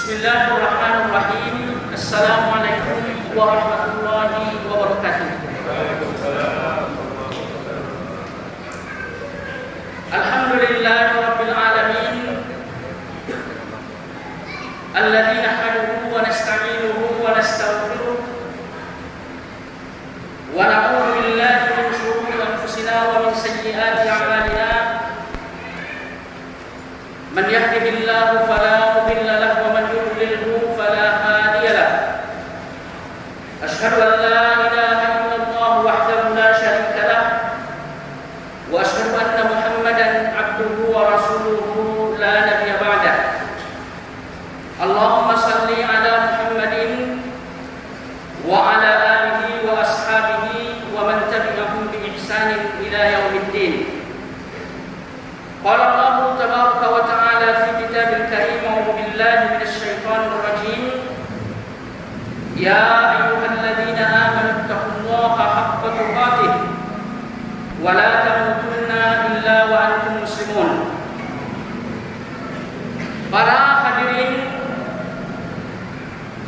Bismillahirrahmanirrahim. Assalamualaikum warahmatullahi wabarakatuh. Alhamdulillahirabbil alamin. Alladzi nahmaduhu wa nasta'inuhu wa nastaghfiruh. Wa na'udzu billahi min shururi anfusina wa min sayyiati a'malina. Man yahdihillahu fala mudilla lahu wa man yudlilhu fala hadiya lahu. Asyhadu an la ilaha illallah wahdahu la syarika lah wa asyhadu anna Muhammadan abduhu wa rasuluhu la nabiyya ba'dah. Allahumma shalli ala Muhammadin wa ala alihi wa ashabihi wa man tabi'ahum bi ihsanin ila yaumiddin. Qala Allah tabaraka wa ta'ala fi kitabil karim wa billahi minasy syaithanir rajim. Ya ayyuhalladzina amanu taqullaha haqqa tuqatih wa la tamutunna illa wa antum muslimun. Para hadirin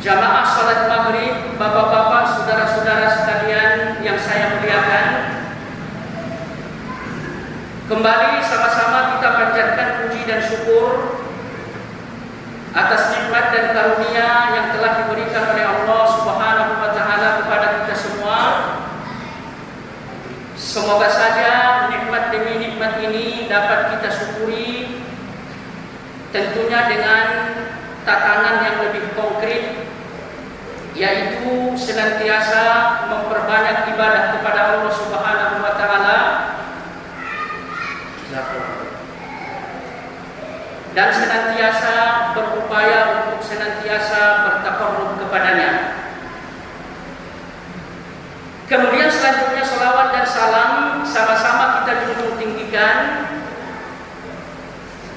jamaah salat maghrib, bapak-bapak, saudara-saudara sekalian yang saya muliakan, kembali sama-sama kita panjatkan puji dan syukur atas nikmat dan karunia yang telah diberikan oleh Allah Subhanahu wa taala kepada kita semua. Semoga saja nikmat demi nikmat ini dapat kita syukuri, tentunya dengan tatanan yang lebih konkret, yaitu senantiasa memperbanyak ibadah kepada Allah Subhanahu wa taala dan senantiasa berupaya untuk senantiasa bertaqarrub kepadanya. Kemudian selanjutnya salawat dan salam sama-sama kita junjung tinggikan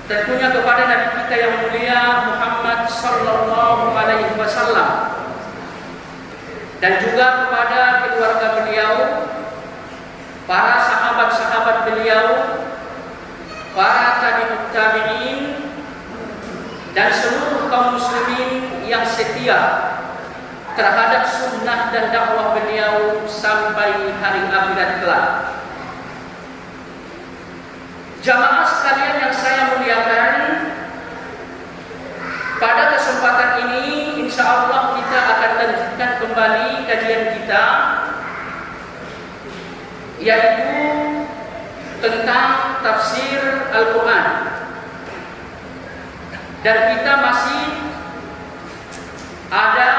tentunya kepada Nabi kita yang mulia Muhammad sallallahu alaihi wasallam dan juga kepada keluarga beliau, para sahabat-sahabat beliau, para tabi'ut tabi'in dan seluruh kaum muslimin yang setia terhadap sunnah dan dakwah beliau sampai hari akhirat kelak. Jamaah sekalian yang saya muliakan, pada kesempatan ini insya Allah kita akan lanjutkan kembali kajian kita, yaitu tentang tafsir Al-Quran. Dan kita masih ada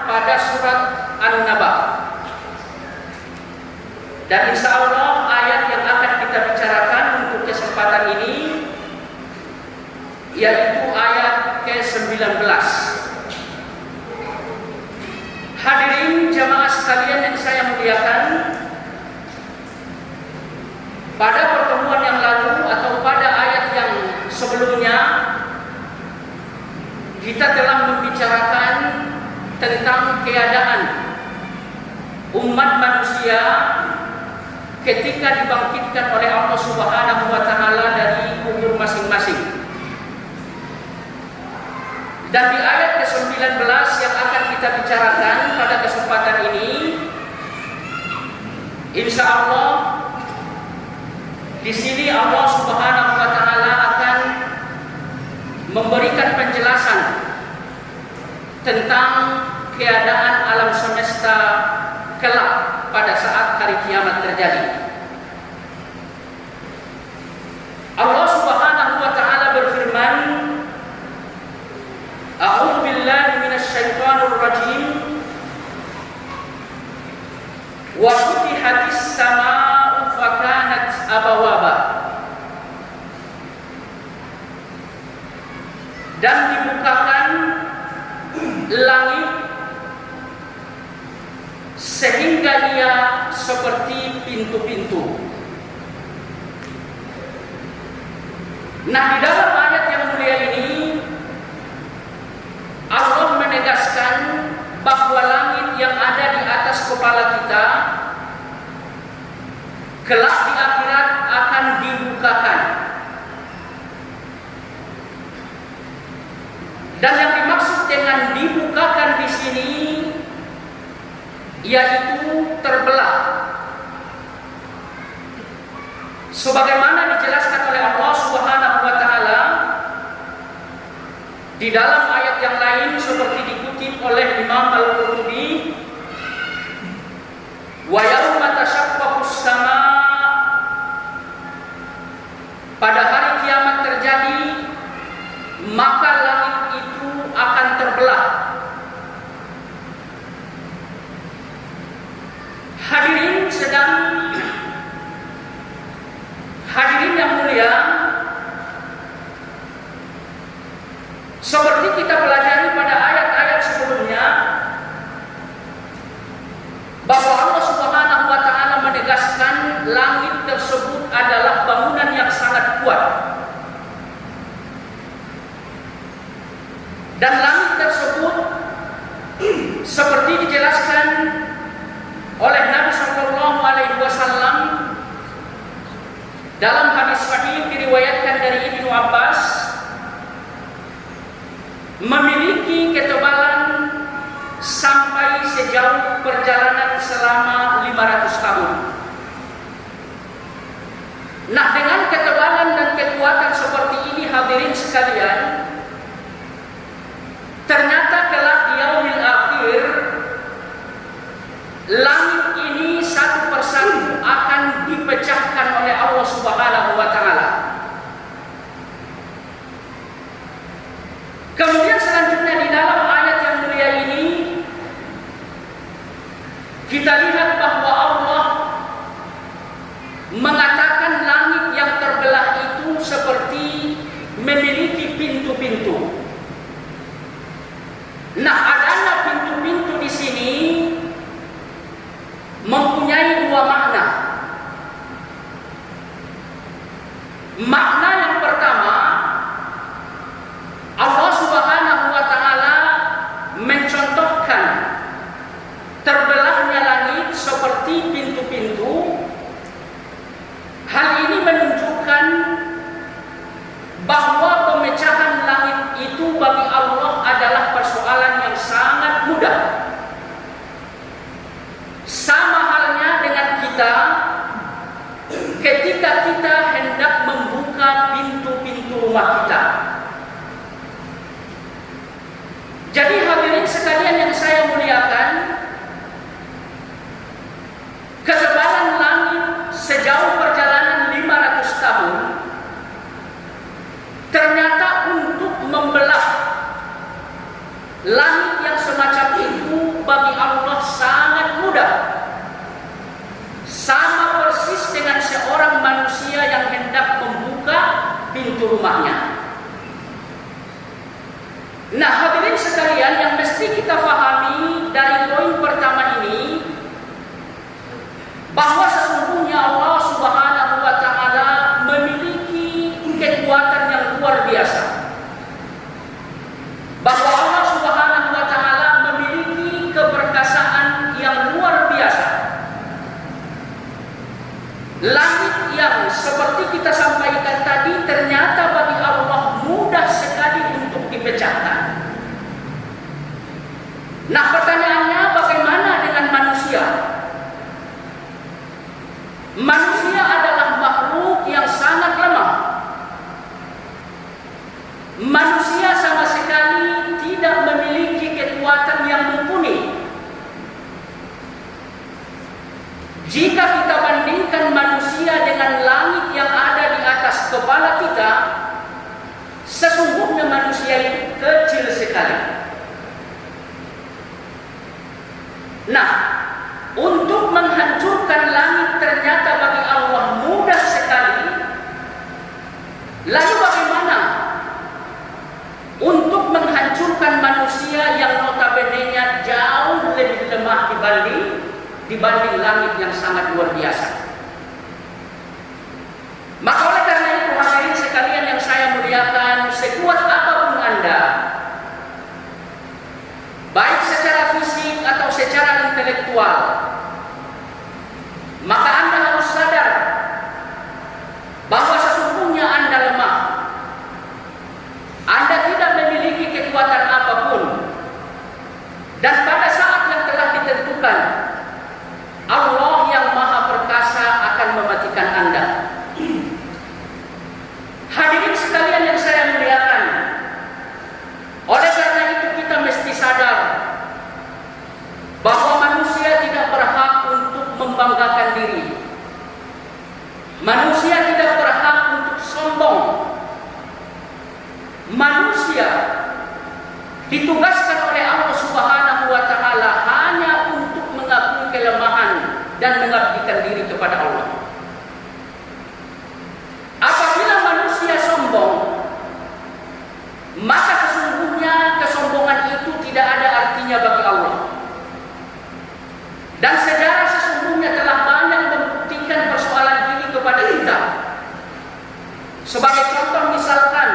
pada surat An-Naba. Dan insya Allah ayat yang akan kita bicarakan untuk kesempatan ini yaitu ayat ke-19. Hadirin jamaah sekalian yang saya muliakan, pada pertemuan yang lalu atau pada ayat yang sebelumnya kita telah membicarakan tentang keadaan umat manusia ketika dibangkitkan oleh Allah Subhanahu wa taala dari kubur masing-masing. Dan di ayat ke-19 yang akan kita bicarakan pada kesempatan ini, insya Allah di sini Allah Subhanahu wa taala akan memberikan penjelasan tentang keadaan alam semesta kelak pada saat hari kiamat terjadi. Allah Subhanahu wa taala berfirman, A'udzu billahi minasy syaithanir rajim. Wa futihatis samaa'u fakanat abawaba. Dan dibukakan langit sehingga ia seperti pintu-pintu. Nah, di dalam ayat yang mulia ini Allah menegaskan bahwa langit yang ada di atas kepala kita kelak di akhirat akan dibukakan. Dan yang dimaksud dengan yang dibukakan di sini yaitu terbelah. Sebagaimana dijelaskan oleh Allah Subhanahu wa taala di dalam ayat yang lain seperti dikutip oleh Imam Al-Qurtubi, wa yauma tashaqqaqus sama', pada hari kiamat terjadi maka langit itu akan terbelah. Hadirin yang mulia, seperti kita pelajari pada ayat-ayat sebelumnya bahwa Allah Subhanahu wa taala menegaskan langit tersebut adalah bangunan yang sangat kuat. Dan langit tersebut seperti dijelaskan oleh Nabi sallallahu alaihi wasallam dalam hadis sahih diriwayatkan dari Ibnu Abbas, memiliki ketebalan sampai sejauh perjalanan selama 500 tahun. Nah, dengan ketebalan dan kekuatan seperti ini hadirin sekalian, ternyata kelak di yaumil akhir langit ini satu persatu akan dipecahkan oleh Allah Subhanahu wa taala. Kemudian selanjutnya di dalam ayat yang mulia ini kita lihat bahwa Allah mengatakan langit yang terbelah itu seperti memiliki pintu-pintu. Nah, adanya pintu-pintu di sini mempunyai dua makna. Makna yang pertama, Allah Subhanahu wa taala mencontohkan terbelahnya langit seperti pintu-pintu. Hal ini menunjukkan bahwa pemecahan langit itu bagi Allah adalah persoalan yang sangat mudah. Sama halnya dengan kita ketika kita hendak membuka pintu-pintu rumah kita. Jadi hadirin sekalian yang saya muliakan, ketebalan langit sejauh perjalanan 500 tahun ternyata untuk membelah langit yang semacam itu bagi Allah sangat mudah. Sama persis dengan seorang manusia yang hendak membuka pintu rumahnya. Nah, hadirin sekalian, yang mesti kita pahami dari poin pertama ini bahwa sesungguhnya Allah Subhanahu wa taala memiliki kekuatan yang luar biasa. Bahwa Allah Subhanahu wa taala memiliki keperkasaan yang luar biasa. Langit yang seperti kita sampaikan tadi ternyata bagi Allah mudah sekali untuk dipecahkan. Nah, pertanyaannya bagaimana dengan manusia? Manusia adalah makhluk yang sangat lemah. Manusia sama sekali tidak memiliki kekuatan yang mumpuni. Jika kita bandingkan manusia dengan langit yang ada di atas kepala kita, sesungguhnya manusia itu kecil sekali. Nah, untuk menghancurkan langit ternyata bagi Allah mudah sekali. Lalu bagaimana untuk menghancurkan manusia yang notabene-nya jauh lebih lemah dibanding langit yang sangat luar biasa? Maka oleh karena itu hadirin sekalian yang saya muliakan, sekuat apapun Anda, baik secara fisik atau secara intelektual, maka Anda harus sadar bahwa sesungguhnya Anda lemah. Anda tidak memiliki kekuatan apapun. ditugaskan oleh Allah Subhanahu wa taala hanya untuk mengakui kelemahan dan mengabdikan diri kepada Allah. Apabila manusia sombong, maka sesungguhnya kesombongan itu tidak ada artinya bagi Allah. Dan sejarah sesungguhnya telah banyak membuktikan persoalan ini kepada kita. Sebagai contoh misalkan,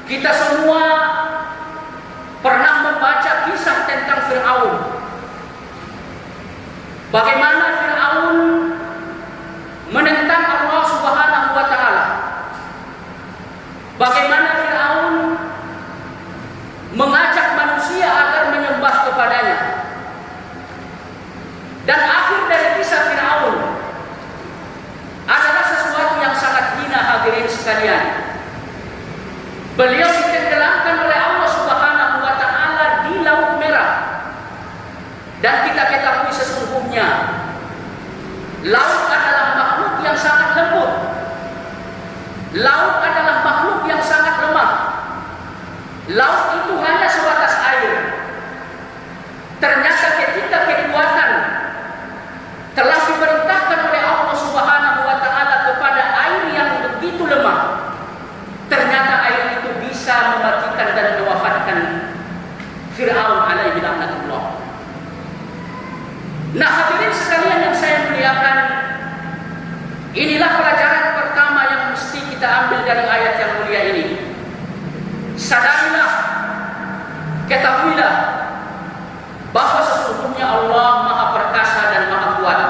kita semua pernah membaca kisah tentang Fir'aun. Bagaimana Fir'aun menentang Allah Subhanahu wa taala. Bagaimana Fir'aun mengajak manusia agar menyembah kepadanya. Dan akhir dari kisah Fir'aun adalah sesuatu yang sangat hina, hadirin sekalian. Beliau ditenggelamkan oleh Allah Subhanahu wa taala di Laut Merah. Dan kita ketahui sesungguhnya laut adalah makhluk yang sangat lembut. Laut adalah makhluk yang sangat lemah. Laut itu hanya sebatas air. Ternyata ketika kekuatan telah diperintahkan oleh Allah Subhanahu wa taala kepada air yang begitu lemah, ternyata air itu bisa mematikan dan mewafatkan Fir'aun alaihi laknatullah. Nah, hadirin sekalian yang saya muliakan, inilah pelajaran pertama yang mesti kita ambil dari ayat yang mulia ini. Sadarilah, ketahuilah bahwa sesungguhnya Allah Maha Perkasa dan Maha Kuat.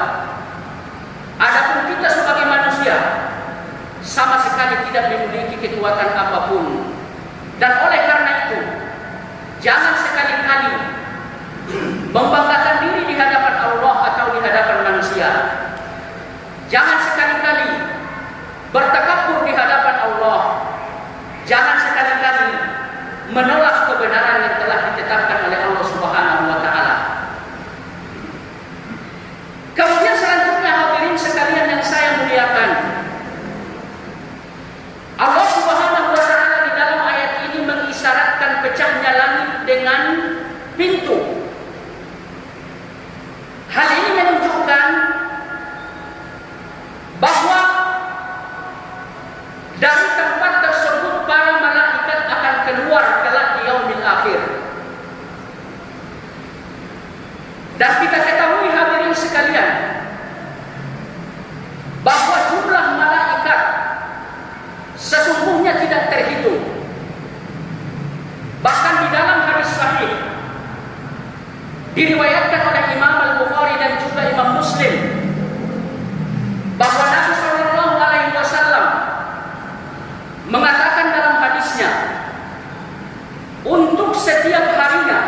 Adapun kita sebagai manusia sama sekali tidak memiliki kekuatan apapun. Dan oleh karena itu, jangan sekali-kali membanggakan diri di hadapan Allah atau di hadapan manusia. Jangan sekali-kali bertakabur di hadapan Allah. Jangan sekali-kali menolak kebenaran yang telah ditetapkan oleh Allah Subhanahu wa taala. Kemudian selanjutnya, hadirin sekalian yang saya muliakan, Allah Subhanahu wa taala di dalam ayat ini mengisyaratkan pecahnya langit dengan pintu. Hal ini menunjukkan bahwa dari tempat tersebut para malaikat akan keluar kelak di yaumil akhir. Dan kita ketahui hadirin sekalian bahwa jumlah malaikat sesungguhnya tidak terhitung. Bahkan di dalam hadis sahih diriwayatkan oleh Imam Al-Bukhari dan juga Imam Muslim bahwa Nabi Shallallahu Alaihi Wasallam mengatakan dalam hadisnya, untuk setiap harinya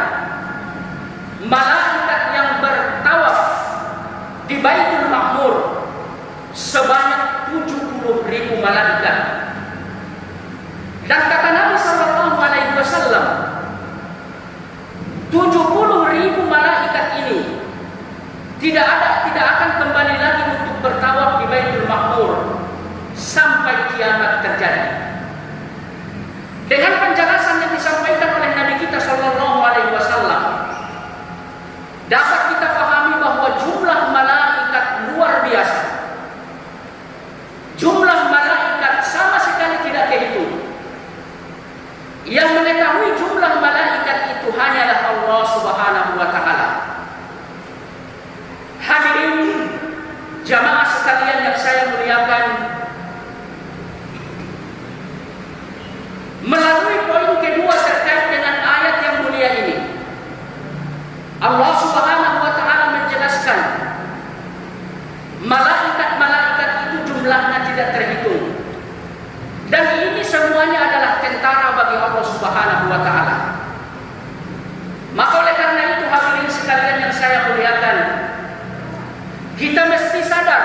malaikat yang bertawaf di Baitul Ma'mur sebanyak 70.000 malaikat. Dan kata Nabi Shallallahu Alaihi Wasallam, 70.000 malaikat ini tidak akan kembali lagi untuk bertawaf di Baitul Ma'mur sampai kiamat terjadi. Dengan penjelasan yang disampaikan oleh Nabi kita Shallallahu Alaihi Wasallam, dapat kita pahami bahwa jumlah malaikat luar biasa. Jumlah malaikat sama sekali tidak terhitung. Yang mengetahui jumlah malaikat itu hanyalah Allah Subhanahu wa taala. Hadirin jamaah sekalian yang saya muliakan, melalui poin kedua terkait dengan ayat yang mulia ini, Allah Subhanahu wa taala menjelaskan malaikat-malaikat itu jumlahnya tidak terhitung. Dan ini semuanya adalah tentara bagi Allah Subhanahu wa taala. Maka oleh karena itu, hadirin sekalian yang saya muliakan, kita mesti sadar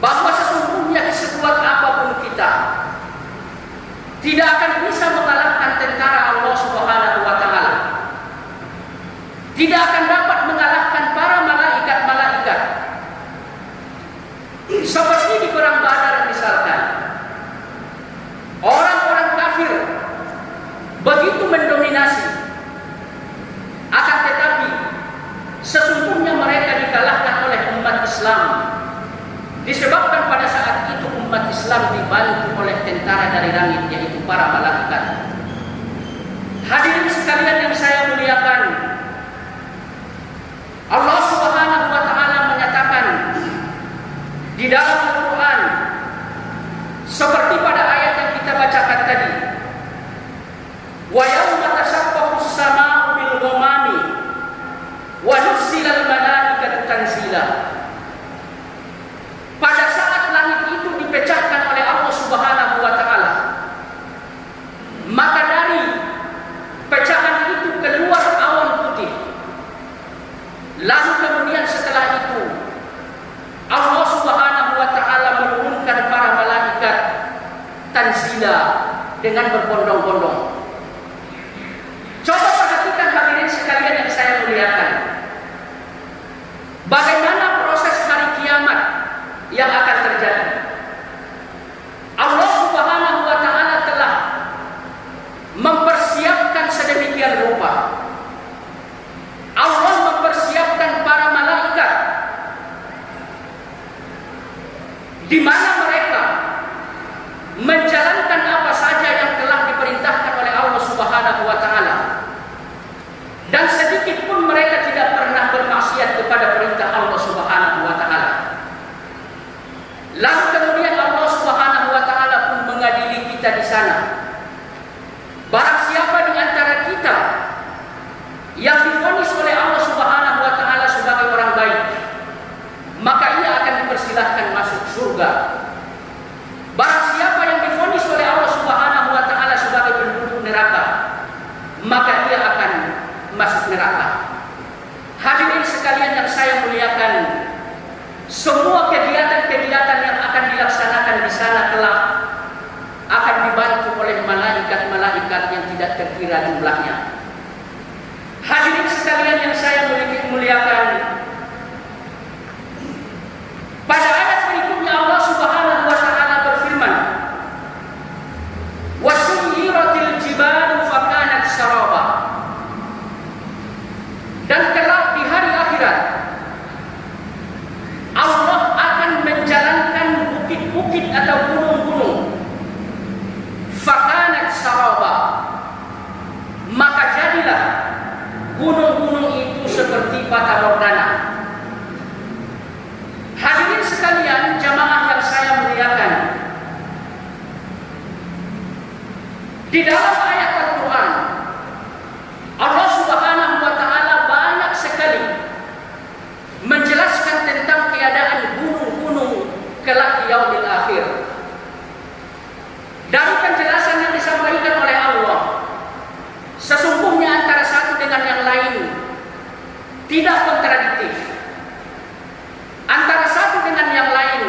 bahwa sesungguhnya sekuat apapun kita tidak akan bisa mengalahkan tentara Allah Subhanahu wa taala. Tidak akan dapat mengalahkan para malaikat-malaikat. Seperti di perang Badar misalkan, orang-orang kafir dibantu oleh tentara dari langit, yaitu para malaikat. Hadirin sekalian yang saya muliakan, Allah Subhanahu wa taala menyatakan di dalam Al-Qur'an seperti pada ayat yang kita bacakan tadi, wa yauma tashaqqaqu as-samaa'u bil ghamami wa nuzila al-malaa'ikatu tanzila. Pada saat langit itu dipecahkan oleh Allah Subhanahu wa taala, maka dari pecahan itu keluar awan putih. Lalu kemudian setelah itu Allah Subhanahu wa taala menurunkan para malaikat tanzila dengan berbondong-bondong. Coba perhatikan hadirin sekalian yang saya muliakan, bagaimana proses hari kiamat yang akan terjadi. Allah Subhanahu wa taala telah mempersiapkan sedemikian rupa. Allah mempersiapkan para malaikat, di mana mereka menjalankan apa saja yang telah diperintahkan oleh Allah Subhanahu wa taala, dan sedikit pun mereka tidak pernah bermaksiat kepada perintah Allah Subhanahu wa taala. Lalu kemudian Allah Subhanahu wa taala pun mengadili kita di sana. Barang siapa di antara kita yang divonis oleh Allah Subhanahu wa taala sebagai orang baik, maka ia akan dipersilahkan masuk surga. Barang siapa yang divonis oleh Allah Subhanahu wa taala sebagai penduduk neraka, maka ia akan masuk neraka. Hadirin sekalian yang saya muliakan, semua kegiatan-kegiatan yang akan dilaksanakan di sana kelak akan dibantu oleh malaikat-malaikat yang tidak terkira jumlahnya. Hadirin sekalian yang saya muliakan, pada ayat berikutnya Allah Subhanahu wa taala berfirman, "Wa suyyiratil jibalu fakanat saraba." Dan kelak di hari akhirat Allah akan menjalankan bukit-bukit atau gunung-gunung, fakanat saraba, maka jadilah gunung-gunung itu seperti fata morgana. Hadirin sekalian jamaah yang saya muliakan, di dalam ayat Al-Quran Allah Subhanahu wa taala banyak sekali menjelaskan tentang keadaan gunung-gunung kelak di yaumil akhir. Dari penjelasan yang disampaikan oleh Allah, sesungguhnya antara satu dengan yang lain tidak kontradiktif. Antara satu dengan yang lain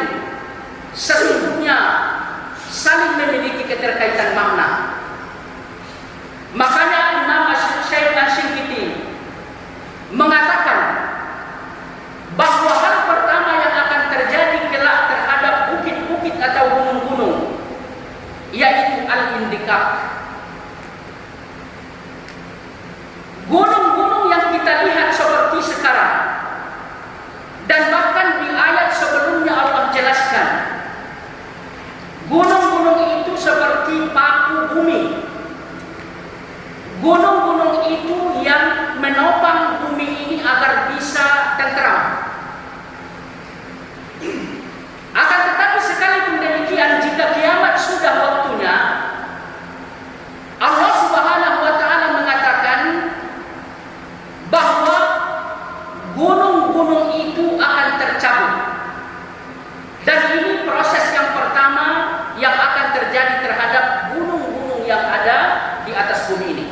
sesungguhnya saling memiliki keterkaitan makna. Makanya Imam Syekh Asy-Syinkiti mengatakan bahwa hal pertama yang akan terjadi kelak terhadap bukit-bukit atau gunung-gunung yaitu al-indikak. Gunung-gunung yang kita lihat seperti sekarang, dan bahkan di ayat sebelumnya Allah jelaskan, gunung-gunung itu seperti paku bumi. Gunung-gunung itu yang menopang bumi ini agar bisa tentram. Akan tetapi sekalipun demikian, jika kiamat sudah waktunya, Allah Subhanahu wa taala mengatakan bahwa gunung-gunung itu akan tercabut. Dan ini proses yang pertama yang akan terjadi terhadap gunung-gunung yang ada di atas bumi ini.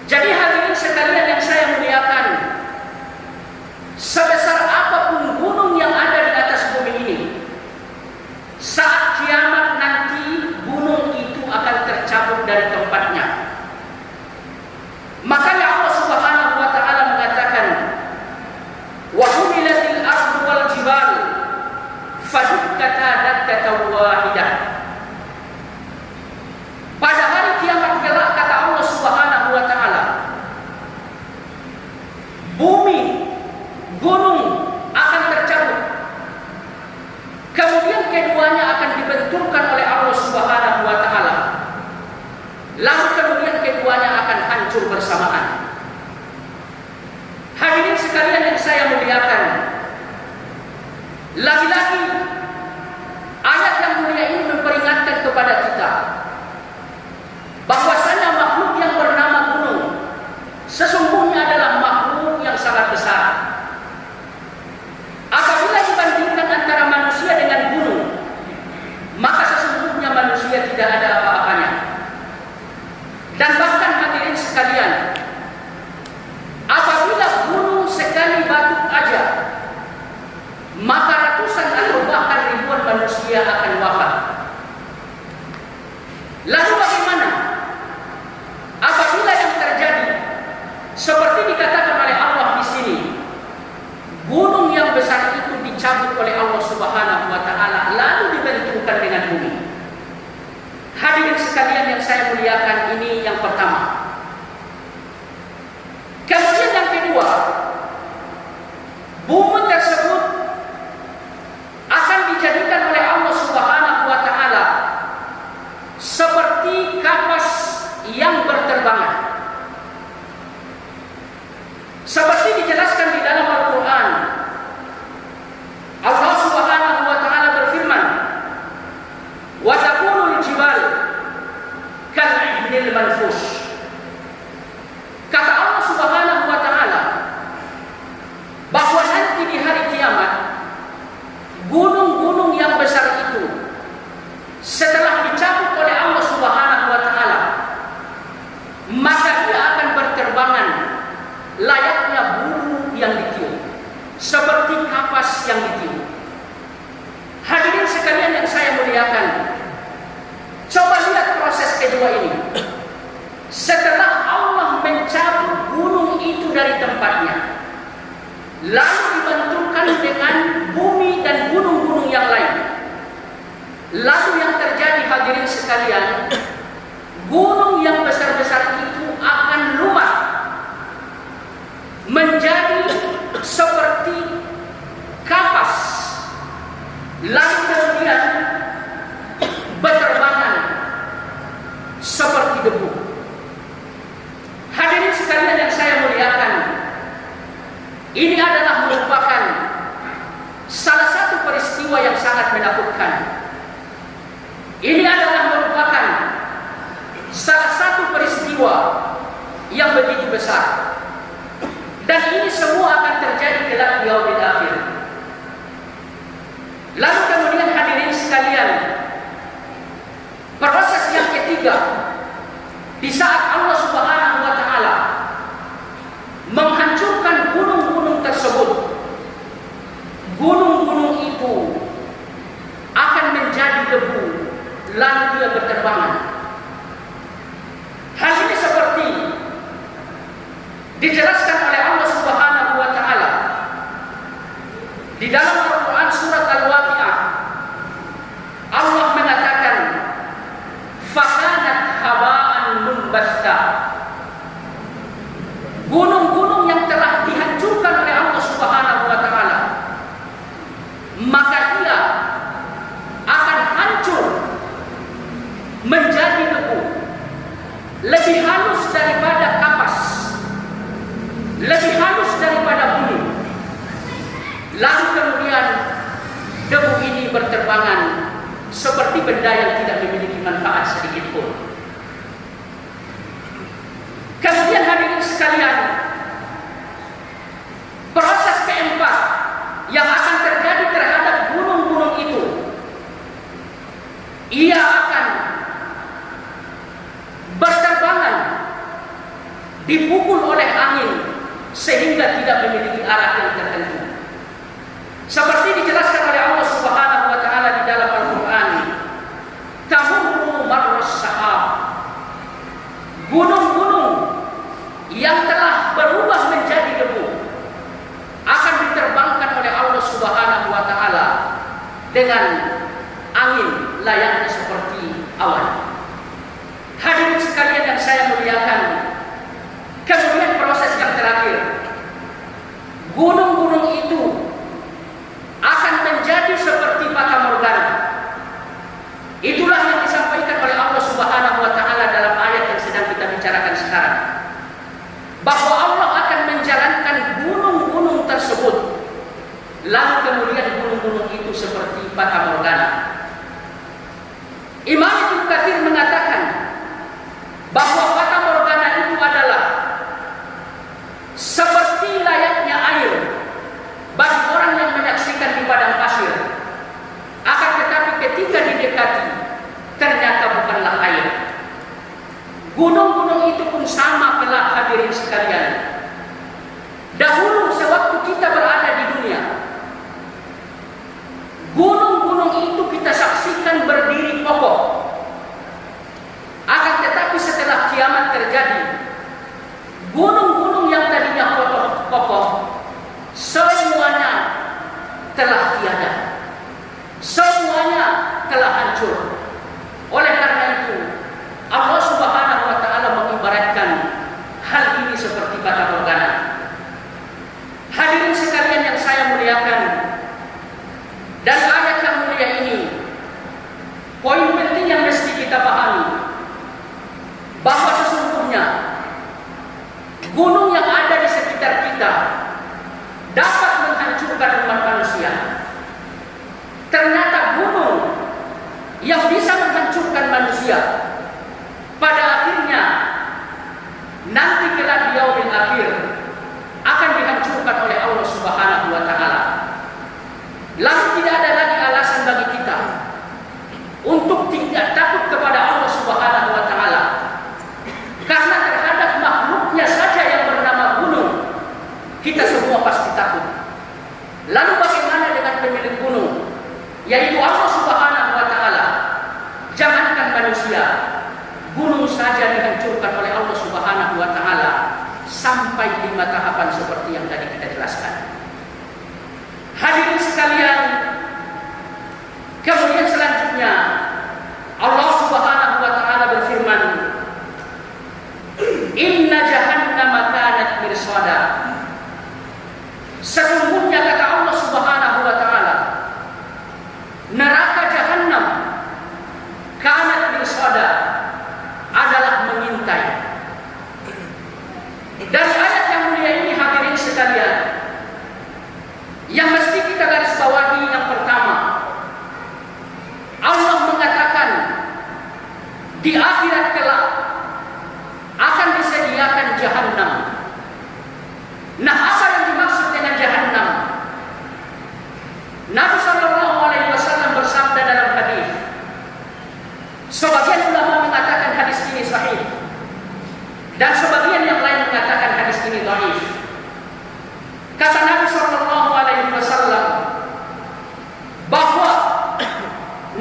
Jadi hadirin sekalian yang saya muliakan, sebesar apapun gunung yang ada di atas bumi ini, saat kiamat nanti gunung itu akan tercabut dari tempatnya. Makanya Allah Subhanahu wa taala mengatakan, "Wa humilatil ardu wal jibal fadukkata dakkatan wahidah." Pada hari kiamat kelak, kata Allah Subhanahu wa taala, bumi, gunung akan tercabut. Kemudian keduanya akan dibentuk lalu kemudian keduanya akan hancur bersamaan. Hadirin sekalian yang saya muliakan, lagi-lagi ayat yang mulia ini memperingatkan kepada kita bahwasanya makhluk yang bernama gunung sesungguhnya adalah makhluk yang sangat besar. Apabila dibandingkan antara manusia dengan gunung, maka sesungguhnya manusia tidak ada apa-apanya. Dan bahkan hadirin sekalian, apabila gunung sekali batuk aja, maka ratusan atau bahkan ribuan manusia akan wafat. Lalu bagaimana apabila yang terjadi seperti dikatakan oleh Allah di sini, gunung yang besar itu dicabut oleh Allah Subhanahu wa taala lalu dibenturkan dengan bumi? Hadirin sekalian yang saya muliakan, ini yang pertama. Kemudian yang kedua, bumi tersebut akan dijadikan oleh Allah Subhanahu wa taala seperti kapas yang berterbangan. Seperti dijelaskan di dalam Al-Quran, Allah Subhanahu wa taala berfirman, "Wa takunul jibal kal'ihnil manfush." Kata Allah Subhanahu wa taala bahwa nanti di hari kiamat gunung-gunung yang besar itu setelah dicabut oleh Allah Subhanahu wa taala, maka dia akan berterbangan layaknya bulu yang ditiup, seperti kapas yang ditiup. Hadirin sekalian yang saya muliakan, coba lihat proses kedua ini. Setelah Allah mencabut gunung itu dari tempatnya, lalu dibenturkan dengan bumi dan gunung-gunung yang lain, lalu yang terjadi hadirin sekalian, gunung yang besar-besar itu akan lumah menjadi seperti kapas, lalu kemudian berterbangan seperti debu. Hadirin sekalian yang saya muliakan, ini adalah merupakan salah satu peristiwa yang sangat menakutkan. Ini adalah merupakan salah satu peristiwa yang begitu besar. Dan ini semua akan terjadi kelak di yaumil akhir. Lalu kemudian hadirin sekalian, proses yang ketiga, di saat Allah Subhanahu wa taala menghancurkan gunung-gunung tersebut, gunung-gunung itu akan menjadi debu, lalu dia berterbangan. Hal ini seperti dijelaskan oleh Allah Subhanahu wa taala di dalam Al-Qur'an surat Al-Waqi'ah. Allah mengatakan, "Fakanat haba'an munbatha." Gunung-gunung yang telah dihancurkan oleh Allah Subhanahu wa taala, maka dia akan hancur menjadi debu, lebih halus daripada kapas, lebih halus daripada bumi. Lalu kemudian debu ini berterbangan seperti benda yang tidak memiliki manfaat sedikit pun. Kemudian hadirin sekalian, proses keempat yang akan terjadi terhadap gunung-gunung itu, ia akan berterbangan, dipukul oleh angin sehingga tidak memiliki arah yang tertentu. Seperti dijelaskan oleh Allah Subhanahu wa taala di dalam Al-Qur'an, "Tamurru marras sahab." Gunung-gunung yang telah berubah menjadi debu akan diterbangkan oleh Allah Subhanahu wa taala dengan angin layaknya seperti awan. Hadirin sekalian yang saya muliakan, kemudian proses yang terakhir, gunung-gunung itu akan menjadi seperti fata morgana. Itulah yang disampaikan oleh Allah Subhanahu wa taala dalam ayat yang lalu kemudian gunung-gunung itu seperti fata morgana. Imam Ibnu Katsir mengatakan bahwa fata morgana itu adalah seperti layaknya air bagi orang yang menyaksikan di padang pasir. Akan tetapi ketika didekati, ternyata bukanlah air. Gunung-gunung itu pun sama kelak, hadirin sekalian. Dahulu sewaktu kita berada di dunia, gunung-gunung itu kita saksikan berdiri kokoh. Akan tetapi setelah kiamat terjadi, gunung-gunung yang tadinya kokoh semuanya telah tiada. Semuanya telah hancur. Oleh karena itu, Allah Subhanahu wa taala mengibaratkan hal ini seperti fata morgana. Hadirin sekalian yang saya muliakan, dan ayat yang mulia ini, poin penting yang mesti kita pahami, bahwa sesungguhnya gunung yang ada di sekitar kita dapat menghancurkan umat manusia. Ternyata gunung yang bisa menghancurkan manusia pada akhirnya nanti kelak di yaumil akhir akan dihancurkan oleh Allah Subhanahu wa taala. Lalu tidak ada lagi alasan bagi kita untuk tidak takut kepada Allah Subhanahu wa taala. Karena terhadap makhluknya saja yang bernama gunung, kita semua pasti takut. Lalu bagaimana dengan pemilik gunung, yaitu Allah Subhanahu wa taala? Jangankan manusia, gunung saja dihancurkan oleh Allah Subhanahu wa taala sampai 5 tahapan seperti yang tadi kita jelaskan. Hadirin sekalian, kemudian selanjutnya Allah Subhanahu wa taala berfirman, "Inna jahannama kanat mirsada." Sesungguhnya kata Allah Subhanahu wa taala, neraka Jahannam kanat mirsada, adalah mengintai. Dari ayat yang mulia ini, hadirin sekalian, yang mesti kita garis bawahi yang pertama, Allah mengatakan di akhirat kelak akan disediakan Jahannam. Nah, apa yang dimaksud dengan Jahannam? Nabi Shallallahu Alaihi Wasallam bersabda dalam hadis. Sebagian ulama mengatakan hadis ini sahih, dan sebagian yang lain mengatakan hadis ini dhaif. Kata Nabi Shallallahu Alaihi Wasallam bahwa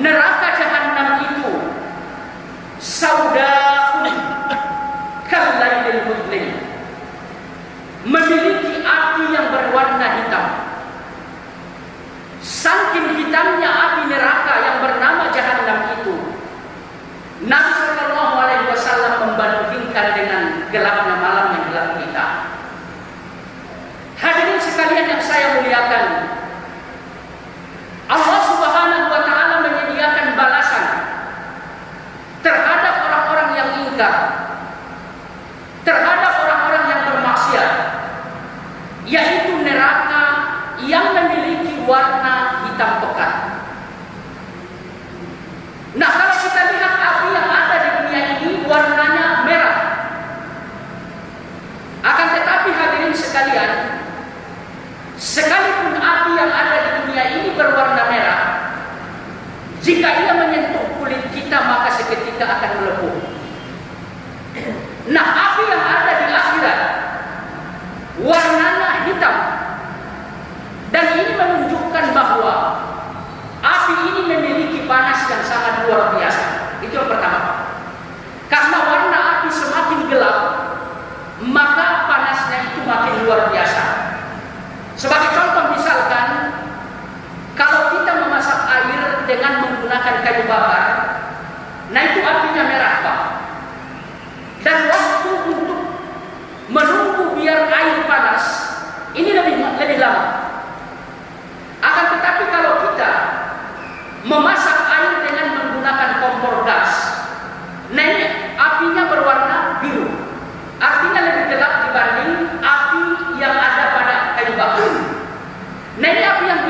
neraka Jahannam itu saudaun kallailil mudlim, memiliki api yang berwarna hitam. Saking hitamnya api neraka yang bernama Jahannam itu, Nabi Shallallahu Alaihi Wasallam membandingkan dengan gelapnya malam yang gelap kita. Hadirin sekalian yang saya muliakan, Allah Subhanahu wa taala menyediakan balasan terhadap orang-orang yang ingkar, terhadap orang-orang yang bermaksiat, yaitu neraka yang memiliki warna hitam pekat. Nah, kalau kita lihat api yang ada di dunia ini warnanya merah. Akan tetapi hadirin sekalian, sekalipun api yang ada di dunia ini berwarna merah, jika ia menyentuh kulit kita maka seketika akan melepuh. Nah, api yang ada di akhirat warnanya hitam, dan ini menunjukkan bahwa api ini memiliki panas yang sangat luar biasa. Itu yang pertama. Karena warna api semakin gelap, maka panasnya itu makin luar biasa. Sebagai contoh misalkan, kalau kita memasak air dengan menggunakan kayu bakar, nah itu apinya merah, Pak. Dan waktu untuk menunggu biar air panas ini lebih lama. Akan tetapi kalau kita memasak air dengan menggunakan kompor gas, nah ini apinya berwarna biru, artinya lebih gelap dibanding api yang ada pada kayu bakar. Nah ini api yang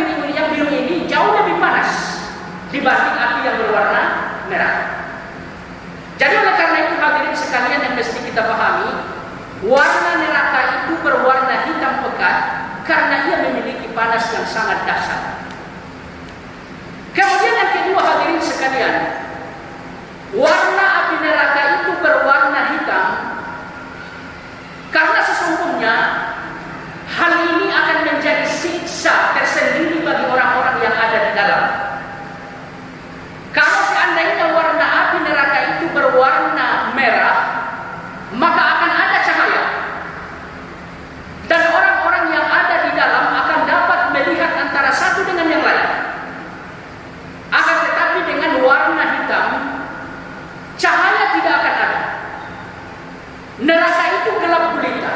yang sangat dahsyat. Kemudian yang kedua, hadirin sekalian, warna api neraka itu berwarna hitam karena sesungguhnya hal ini akan menjadi siksa tersendiri bagi orang-orang yang ada di dalam. Kalau seandainya warna api neraka itu berwarna merah, maka akan ada cahaya. Dan orang-orang yang ada di dalam akan dapat melihat antara satu dengan yang lain. Akan tetapi dengan warna hitam, cahaya tidak akan ada. Neraka itu gelap gulita,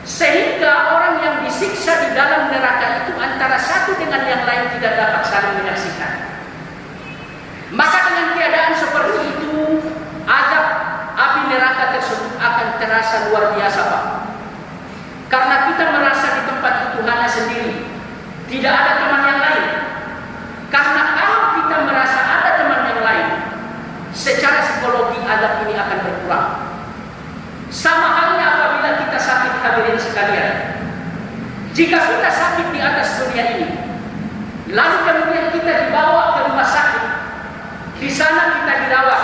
sehingga orang yang disiksa di dalam neraka itu antara satu dengan yang lain tidak dapat saling menyaksikan. Maka dengan keadaan seperti itu, azab api neraka tersebut akan terasa luar biasa, Pak. Karena kita merasa di tempat itu hanya sendiri, tidak ada teman yang lain. Karena kalau kita merasa ada teman yang lain, secara psikologi azab ini akan berkurang. Sama halnya apabila kita sakit, hadirin sekalian. Jika kita sakit di atas dunia ini, lalu kemudian kita dibawa ke rumah sakit, di sana kita dirawat,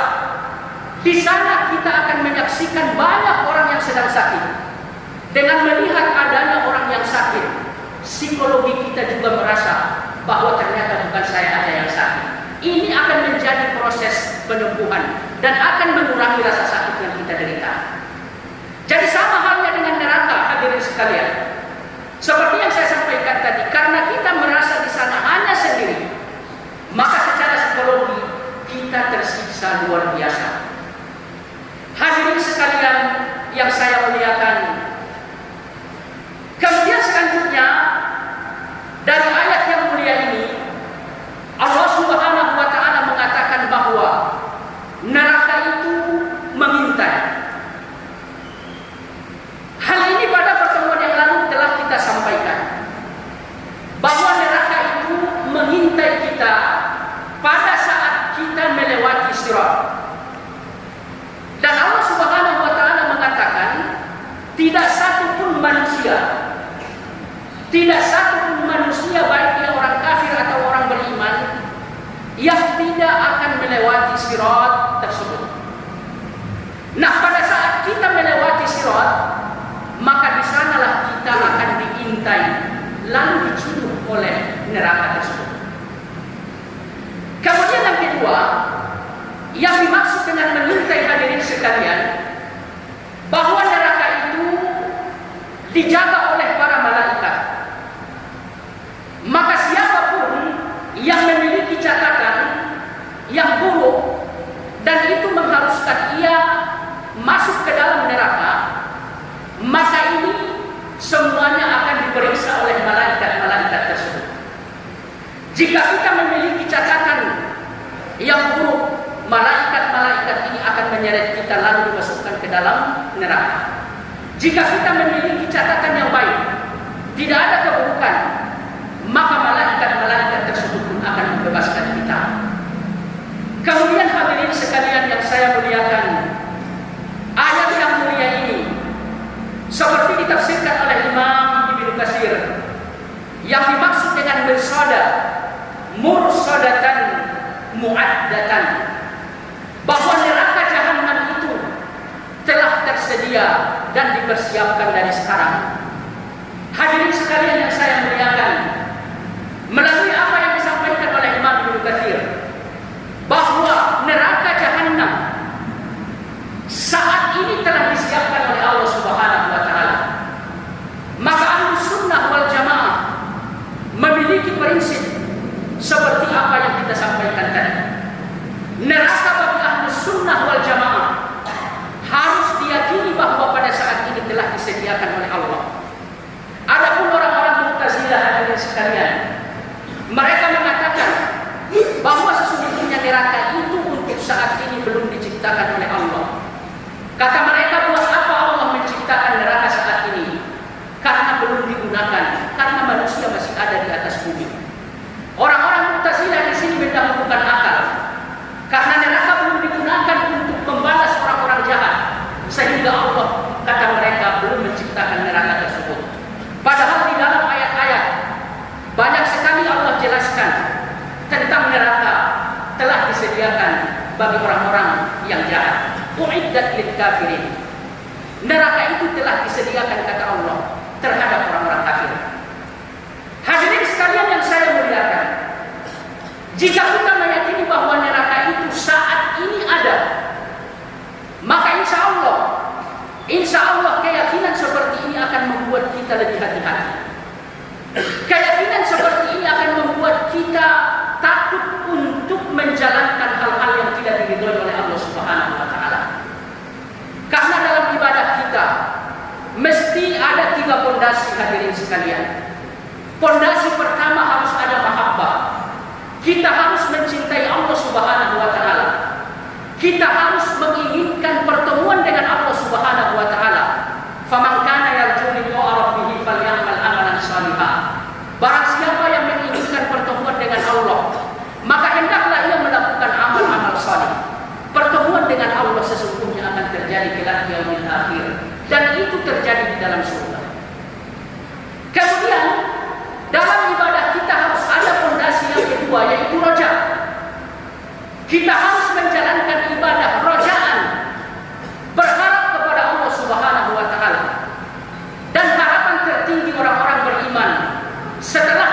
di sana kita akan menyaksikan banyak orang yang sedang sakit. Dengan melihat adanya orang yang sakit, psikologi kita juga merasa bahwa ternyata bukan saya aja yang sakit. Ini akan menjadi proses penyembuhan dan akan mengurangi rasa sakit yang kita derita. Jadi sama halnya dengan neraka, hadirin sekalian. Seperti yang saya sampaikan tadi, karena kita merasa di sana hanya sendiri, maka secara psikologi kita tersiksa luar biasa. Hadirin sekalian yang saya muliakan, kemudian selanjutnya dari ayat yang mulia ini, Allah Subhanahu wa Ta'ala mengatakan bahwa neraka itu mengintai. Hal ini pada pertemuan yang lalu telah kita sampaikan, bahwa neraka itu mengintai kita pada saat kita melewati sirat. Dan Allah Subhanahu wa Ta'ala mengatakan, tidak satu pun manusia, tidak satu pun manusia, baik dia orang kafir atau orang beriman, yang tidak akan melewati sirat tersebut. Nah, pada saat kita melewati sirat, maka di sanalah kita akan diintai, lalu diciduk oleh neraka tersebut. Kemudian yang kedua, yang dimaksud dengan mengintai, hadirin sekalian, bahwa neraka itu dijaga oleh para malaikat. Maka siapapun yang memiliki catatan yang buruk dan itu mengharuskan ia masuk ke dalam neraka, maka ini semuanya akan diperiksa oleh malaikat-malaikat tersebut. Jika kita memiliki catatan yang buruk, malaikat-malaikat ini akan menyeret kita lalu dimasukkan ke dalam neraka. Jika kita memiliki catatan yang baik, tidak ada keburukan, maka malaikat-malaikat tersebut pun akan membebaskan kita. Kemudian hadirin sekalian yang saya muliakan, ayat yang mulia ini seperti ditafsirkan oleh Imam Ibnu Katsir, yang dimaksud dengan mirsada, mursadatan mu'addatan, bahwa neraka jahanam itu telah tersedia dan dipersiapkan dari sekarang. Hadirin sekalian yang saya muliakan, melalui apa yang disampaikan oleh Imam Ibnu Katsir, bahwa neraka jahanam saat ini telah disiapkan oleh Allah Subhanahu wa Ta'ala. Maka Ahlus Sunnah wal Jamaah memiliki prinsip seperti apa yang kita sampaikan tadi. Neraka bagi Ahlus Sunnah wal Jamaah harus diyakini bahwa pada saat ini telah disediakan oleh Allah. Adapun orang-orang Mu'tazilah, hadirin sekalian, mereka mengatakan bahwa sesungguhnya neraka itu untuk saat ini belum diciptakan oleh Allah. Kata mereka, buat apa Allah menciptakan neraka saat ini? Karena belum digunakan, karena manusia masih ada di atas bumi. Orang-orang Mu'tazilah di sini mendahulukan akal, karena neraka belum digunakan untuk membalas orang-orang jahat, sehingga Allah, kata mereka, belum menciptakan neraka tersebut. Padahal di dalam ayat-ayat uiddat lil kafirin. Neraka itu telah disediakan kata Allah terhadap orang-orang kafir. Hadirin sekalian yang saya muliakan, jika kita meyakini bahwa neraka itu saat ini ada, maka insya Allah keyakinan seperti ini akan membuat kita lebih hati-hati. Keyakinan seperti ini akan membuat kita takut untuk menjalankan hal-hal yang tidak diridhoi oleh Allah Subhanahu wa taala. Karena dalam ibadah kita mesti ada 3 pondasi hadirin sekalian. Pondasi pertama harus ada mahabbah. Kita harus mencintai Allah Subhanahu wa taala. Kita harus menginginkan pertemuan dengan Allah Subhanahu wa taala. Faman kana yarju liqa'a rabbih falyamal amalan shalihan. Barang siapa yang menginginkan pertemuan dengan Allah, maka hendaklah ia melakukan amal-amal saleh. Pertemuan dengan Allah sesungguhnya akan terjadi kelak di yaumil akhir, dan itu terjadi di dalam surga. Kemudian dalam ibadah kita harus ada fondasi yang kedua, yaitu roja. Kita harus menjalankan ibadah rojaan, berharap kepada Allah Subhanahu wa taala. Dan harapan tertinggi orang-orang beriman setelah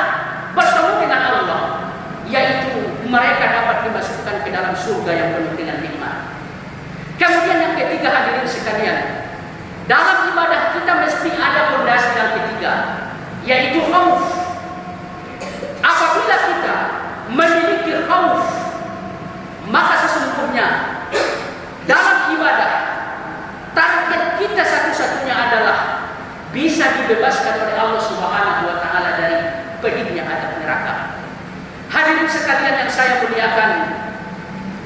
bertemu dengan Allah, yaitu mereka dapat dimasukkan ke dalam surga yang penuh dengan nikmat. Kemudian yang ketiga hadirin sekalian, dalam ibadah kita mesti ada fondasi yang ketiga, yaitu khauf. Apabila kita memiliki khauf, maka sesungguhnya dalam ibadah target kita satu-satunya adalah bisa dibebaskan oleh Allah Subhanahu wa taala dari pedihnya adab neraka. Hadirin sekalian yang saya muliakan,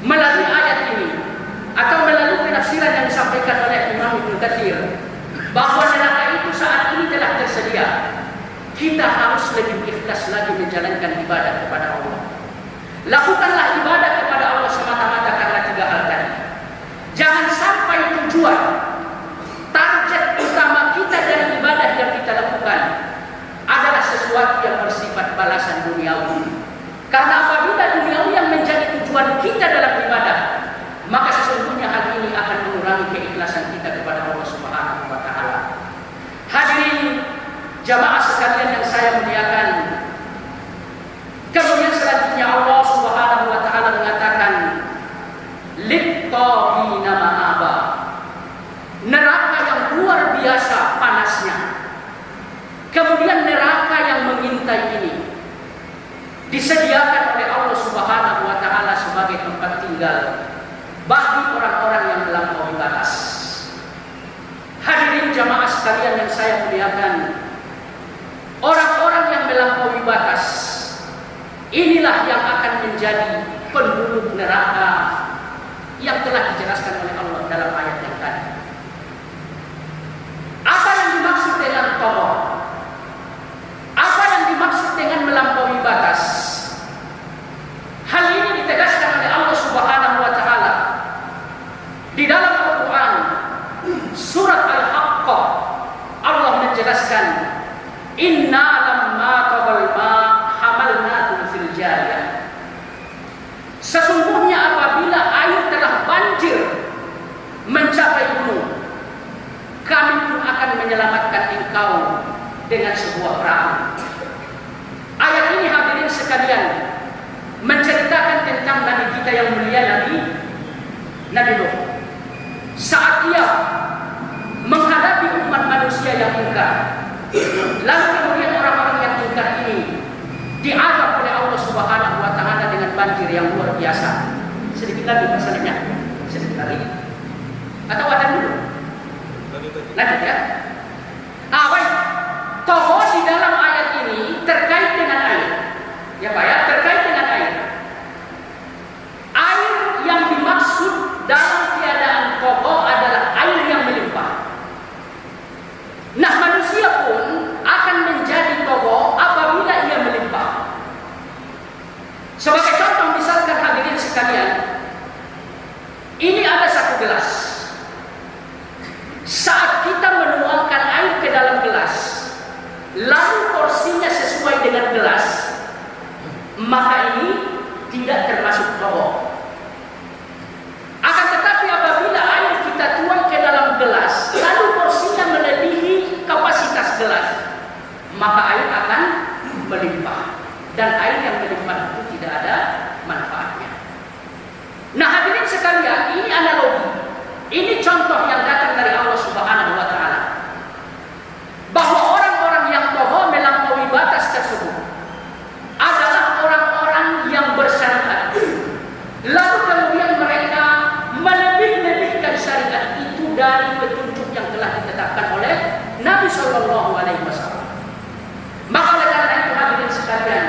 melalui ayat ini atau melalui penafsiran yang disampaikan oleh Imam Ibnu Katsir bahwa neraka itu saat ini telah tersedia, kita harus lebih ikhlas lagi menjalankan ibadah kepada Allah. Lakukanlah ibadah kepada Allah semata-mata karena 3 hal tadi. Jangan sampai tujuan target utama kita dari ibadah yang kita lakukan adalah sesuatu yang bersifat balasan duniawi. Karena apabila duniawi yang menjadi tujuan kita dalam ibadah, maka sesungguhnya hal ini akan mengurangi keikhlasan kita kepada Allah Subhanahu wa taala. Hadirin jamaah sekalian yang saya muliakan, kemudian selanjutnya Allah Subhanahu wa taala mengatakan lit-taghina ma'aba. Neraka yang luar biasa panasnya. Kemudian neraka yang mengintai ini disediakan oleh Allah Subhanahu wa taala sebagai tempat tinggal bagi orang-orang yang melampaui batas. Hadirin jamaah sekalian yang saya muliakan, orang-orang yang melampaui batas inilah yang akan menjadi penduduk neraka yang telah dijelaskan oleh Allah dalam ayat yang tadi. Apa yang dimaksud dengan tagha? Apa yang dimaksud dengan melampaui batas? Hal ini ditegaskan oleh Allah Subhanahu wa taala di dalam Al-Qur'an surat Al-Haqqah. Allah menjelaskan, inna lamma taghal ma hamalnakum fil jariyah. Sesungguhnya apabila air telah banjir mencapai gunung, kami pun akan menyelamatkan engkau dengan sebuah perahu. Ayat ini hadirin sekalian menceritakan tentang Nabi kita yang mulia, Nabi Nuh. Saat ia menghadapi umat manusia yang ingkar, lalu kemudian orang-orang yang ingkar ini diazab oleh Allah Subhanahu wa taala dengan banjir yang luar biasa. Sedikit lagi masalahnya, sedikit lagi. Atau ada dulu? Lanjut ya. Baik. Tagha di dalam ayat ini terkait dengan air. Ya Pak ya, terkait dengan air. Air yang dimaksud dalam keadaan tagha adalah air yang melimpah. Nah, manusia pun akan menjadi tagha apabila ia melimpah. Sebagai contoh misalkan hadirin sekalian, ini ada satu gelas. Saat kita menuangkan air ke dalam gelas, lalu porsinya sesuai dengan gelas, gelas, lalu porsinya melebihi kapasitas gelas, maka air akan melimpah. Dan air yang melimpah itu tidak ada manfaatnya. Nah hadirin sekalian, ini analogi. Ini contoh yang datang dari Allah Subhanahu wa Ta'ala, bahwa orang-orang yang toho melampaui batas tersebut adalah orang-orang yang bersyariat, lalu kemudian mereka melebih-lebihkan syariat itu dari petunjuk yang telah ditetapkan oleh Nabi Shallallahu Alaihi Wasallam. Maka oleh karena itu hadirin sekalian,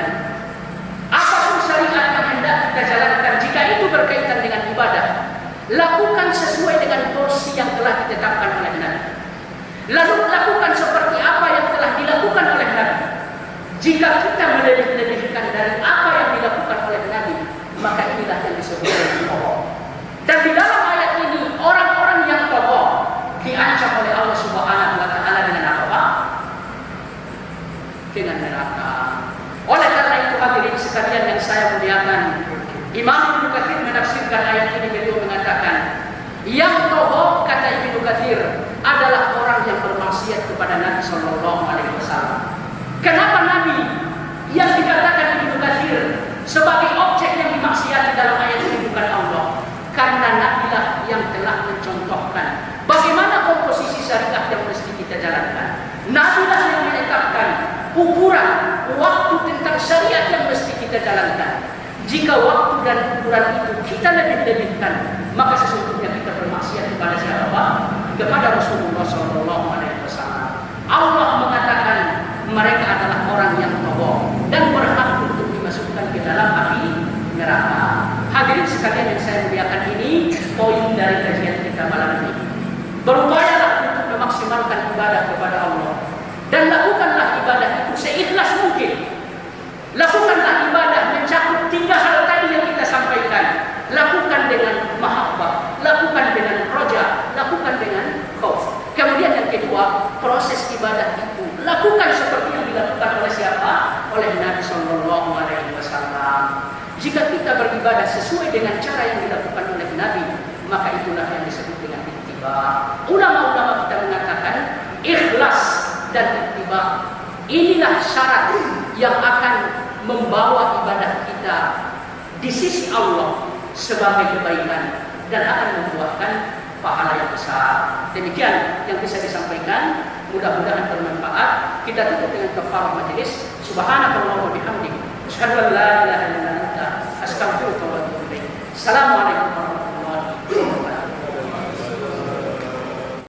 apapun syariat yang hendak kita jalankan, jika itu berkaitan dengan ibadah, lakukan sesuai dengan porsi yang telah ditetapkan oleh Nabi. Lalu lakukan seperti apa yang telah dilakukan oleh Nabi. Jika kita melebih-lebihkan dari apa yang dilakukan oleh Nabi, maka inilah yang disebut dengan tokoh. Dan di dalam ayat ini, orang-orang yang tokoh diancam oleh Allah Subhanahu wa Ta'ala dengan apa? Dengan neraka. Oleh karena itu hadirin sekalian yang saya muliakan, Imam Ibnu Katsir menafsirkan ayat ini, beliau mengatakan, yang tokoh kata Ibnu Katsir adalah orang yang bermaksiat kepada Nabi Shallallahu Alaihi Wasallam. Kenapa Nabi yang dikatakan Ibnu Katsir sebagai objek yang dimaksiati dalam ayat ini bukan Allah? Karena Nabi lah yang telah mencontohkan bagaimana komposisi syariat yang mesti kita jalankan. Nabi lah yang menetapkan ukuran waktu tentang syariat yang mesti kita jalankan. Jika waktu dan ukuran itu kita lebih-lebihkan, maka sesungguhnya kita bermaksiat kepada siapa? Kepada Rasulullah Shallallahu Alaihi Wasallam. Allah mengatakan mereka adalah orang yang tokoh dan berhak untuk dimasukkan ke dalam api neraka. Hadirin sekalian yang saya muliakan, ini poin dari kajian kita malam ini. Berupayalah untuk memaksimalkan ibadah kepada Allah dan lakukanlah ibadah itu seikhlas mungkin. Lakukanlah ibadah mencakup 3 hal tadi yang kita sampaikan. Lakukan dengan mahabbah, lakukan dengan roja, lakukan dengan khauf. Kemudian yang kedua, proses ibadah itu lakukan seperti yang dilakukan oleh siapa? Oleh Nabi Shallallahu Alaihi Wasallam. Jika kita beribadah sesuai dengan cara yang dilakukan oleh Nabi, maka itulah yang disebut dengan ittiba. Ulama-ulama kita mengatakan ikhlas dan ittiba inilah syarat yang akan membawa ibadah kita di sisi Allah sebagai kebaikan dan akan membuahkan pahala yang besar. Demikian yang bisa disampaikan, mudah-mudahan bermanfaat. Kita tutup dengan kafarah majelis. Subhanakallah wa bihamdik, asyhadu an la ilaha illa anta, astaghfiruka wa atubu ilaik. Assalamualaikum.